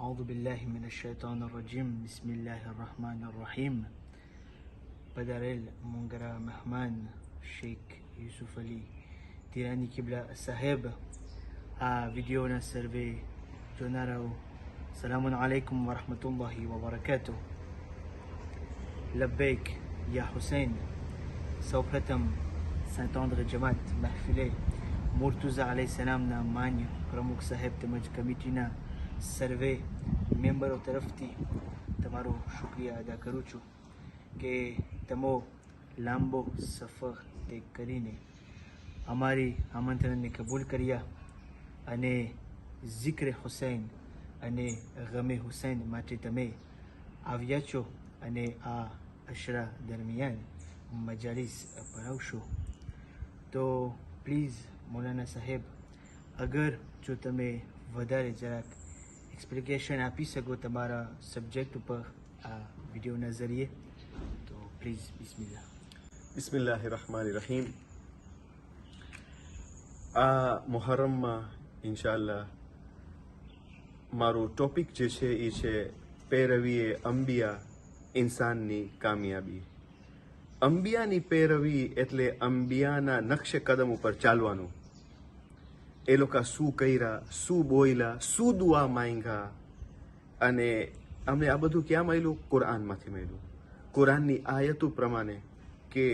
أعوذ بالله من الشيطان الرجيم بسم الله الرحمن الرحيم પધારેલ મોંગરા મહેમાન શેખ યુસુફ અલી તિરાની કિબલા સાહેબ, આ વિડીયોના સર્વે જોનારાઓ, સલામુન અલૈકુમ વરહમતુલ્લાહિ વબરકાતુહ. લબ્બૈક યા હુસૈન. સૌપ્રથમ સેન્ટ-ઓન્દ્રે જમાત મહેફિલે મુર્તુઝા અલૈહિ સલામના માન્ય પ્રમુખ સાહેબ તેમજ કમિટીના સર્વે મેમ્બરો તરફથી તમારો શુક્રિયા અદા કરું છું કે તમો લાંબો સફર તે કરીને અમારી આમંત્રણને કબૂલ કર્યા અને ઝિક્ર હુસૈન અને ગમે હુસૈન માટે તમે આવ્યા છો અને આ અશરા દરમિયાન મજાલિસ ભરાવશો. તો પ્લીઝ મૌલાના સાહેબ, અગર જો તમે વધારે જરાક એક્સપ્લિકેશન આપી શકો તમારા સબ્જેક્ટ ઉપર આ વિડીયોના ઝરીએ તો પ્લીઝ. બિસ્મિલ્લાહ. બિસ્મિલ્લાહિર્રહમાનિર્રહીમ. આ મુહર્રમમાં ઇન્શાઅલ્લાહ મારો ટોપિક જે છે એ છે પેરવીએ અંબિયા, ઇન્સાનની કામયાબી. અંબિયાની પેરવી એટલે અંબિયાના નકશે કદમ ઉપર ચાલવાનું. એ લોકો શું કર્યા, શું બોલ્યા, શું દુઆ માંગ્યા, અને અમને આ બધું ક્યાં મળ્યું? કુરાનમાંથી મળ્યું. કુરાનની આયતો પ્રમાણે કે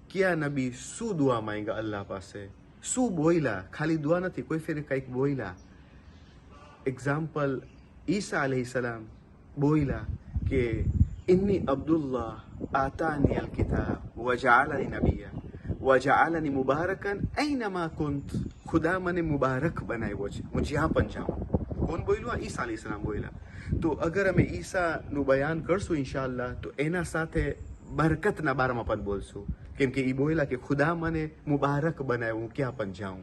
કયા નબી શું દુઆ માંગ્યા અલ્લાહ પાસે, શું બોલ્યા. ખાલી દુઆ નથી, કોઈ ફેરે કંઈક બોલ્યા. એક્ઝામ્પલ, ઈસા અલૈહિસ્સલામ બોલ્યા કે ઇન્ની અબ્દુલ્લાહ આતાની અલ કિતાબ વજઆલની નબિયા વજઆલની મુબારકન ઐનમા કુંત. ખુદા મને મુબારક બનાવ્યો છે, હું જ્યાં પણ જાઉં. કોણ બોલ્યું? ઈસા અલૈહિસ્સલામ બોલ્યા. તો અગર અમે ઈસાનું બયાન કરશું ઇન્શાઅલ્લાહ તો એના સાથે બરકતના બારામાં પણ બોલશું, કેમ કે એ બોલ્યા કે ખુદા મને મુબારક બનાવ્યો, હું ક્યાં પણ જાઉં.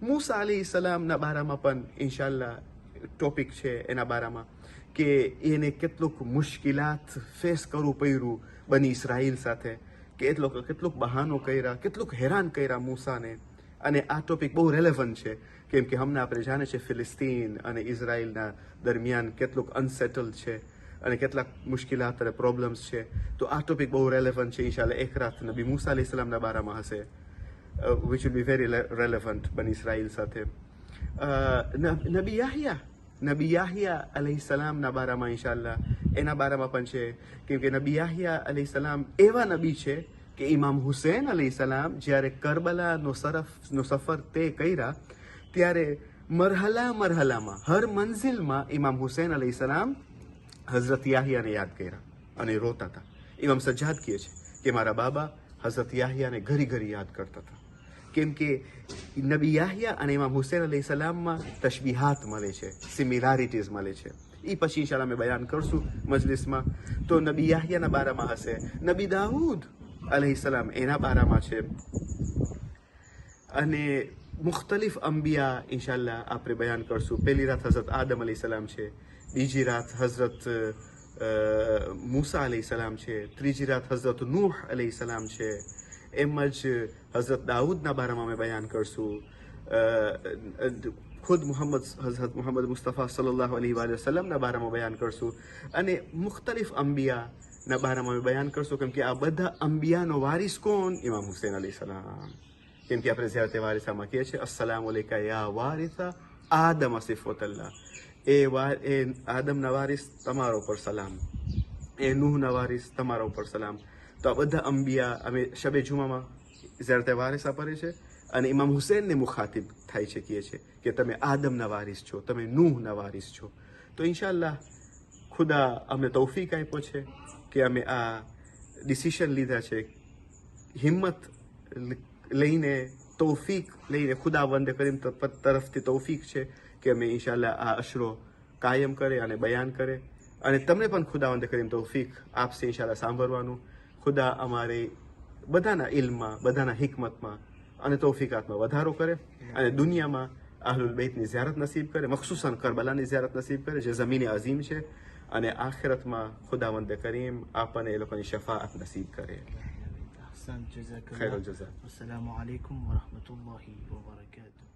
મૂસા અલૈહિસ્સલામના બારામાં પણ ઇન્શાઅલ્લાહ ટોપિક છે એના બારામાં કે એને કેટલુંક મુશ્કેલાત ફેસ કરવું પડ્યું બની ઇસરાઈલ સાથે, કેટલુંક બહાનો કર્યા, કેટલુંક હેરાન કર્યા મૂસાને. અને આ ટોપિક બહુ રેલેવન્ટ છે, કેમ કે હમણાં આપણે જાણે છે ફિલિસ્તીન અને ઇઝરાયલના દરમિયાન કેટલુંક અનસેટલ છે અને કેટલાક મુશ્કેલાત અને પ્રોબ્લેમ્સ છે. તો આ ટોપિક બહુ રેલેવન્ટ છે. ઇન્શાઅલ્લાહ એક રાત નબી મૂસા અલૈહિસ્સલામના બારામાં હશે, which will be very relevant બની ઇસરાઈલ સાથે. નબી યાહ્યા અલૈહિસ્સલામના બારામાં ઇન્શાઅલ્લાહ એના બારામાં પણ છે, કેમ કે નબી યાહ્યા અલૈહિસ્સલામ એવા નબી છે કે ઇમામ હુસૈન અલૈહિસ્સલામ જ્યારે કરબલાનો સફર તે કર્યા ત્યારે મરહલામાં હર મંઝિલમાં ઇમામ હુસૈન અલૈહિસ્સલામ હઝરત યાહ્યાને યાદ કર્યા અને રોતા હતા. ઇમામ સજ્જાદ કહે છે કે મારા બાબા હઝરત યાહ્યાને ઘરી યાદ કરતા હતા, કેમ કે નબી યાહ્યા અને ઇમામ હુસૈન અલૈહિસ્સલામમાં તશબીહાત મળે છે, સિમિલારિટીઝ મળે છે. એ પછી ઇન્શાઅલ્લાહ અમે બયાન કરશું મજલિસમાં. તો નબી યાહ્યાના બારામાં હશે. નબી દાઉદ અલૈહિસ્સલામ એના બારામાં છે. અને મુખ્તલિફ અંબિયા ઇન્શાઅલ્લાહ આપણે બયાન કરશું. પહેલી રાત હઝરત આદમ અલૈહિસ્સલામ છે, બીજી રાત હઝરત મૂસા અલૈહિસ્સલામ છે, ત્રીજી રાત હઝરત નૂહ અલૈહિસ્સલામ છે. એમ જ હઝરત દાઉદના બારામાં અમે બયાન કરશું. ખુદ હઝરત મુહમ્મદ મુસ્તફા સલ્લલ્લાહુ અલૈહિ વસલ્લમના બારામાં બયાન કરશું. અને મુખ્તલિફ અંબિયાના બારામાં અમે બયાન કરશું, કેમ કે આ બધા અંબિયાનો વારિસ કોણ? ઇમામ હુસૈન અલૈહિસ્સલામ. કેમ કે આપણે ઝિયારતે વારિસામાં કહીએ છીએ અસ્સલામુ અલૈકા યા વારિસા આદમ સિફતલ્લાહ. એ આદમના વારિસ તમારા ઉપર સલામ, એ નૂહના વારિસ તમારા ઉપર સલામ. તો આ બધા અંબિયા અમે શબે જુમામાં ઝિયારતે વારિસા પડે છે અને ઇમામ હુસૈનને મુખાતિબ થાય છે, કહે છે કે તમે આદમના વારિસ છો, તમે નૂહના વારિસ છો. તો ઇન્શાઅલ્લાહ ખુદા અમને તૌફીક આપ્યો છે કે અમે આ ડિસિશન લીધા છે, હિંમત લઈને, તૌફીક લઈને, ખુદાવંદ કરીમ તરફથી તૌફીક છે કે અમે ઇન્શાઅલ્લાહ આ અશરો કાયમ કરે અને બયાન કરે. અને તમને પણ ખુદાવંદ કરીમ તૌફીક આપશે ઇન્શાઅલ્લાહ સાંભળવાનું. ખુદા અમારે બધાના ઇલ્મમાં, બધાના હિકમતમાં અને તૌફીકાતમાં વધારો કરે અને દુનિયામાં અહલુલ બેતની ઝિયારત નસીબ કરે, મખસૂસન કરબલાની ઝિયારત નસીબ કરે જે ઝમીન અઝીમ છે. અને આખિરતમાં ખુદાવંદ કરીમ આપણને એ લોકોની શફાઅત નસીબ કરે. أحسنت، جزاك خير الله. الجزاء. والسلام عليكم ورحمة الله وبركاته.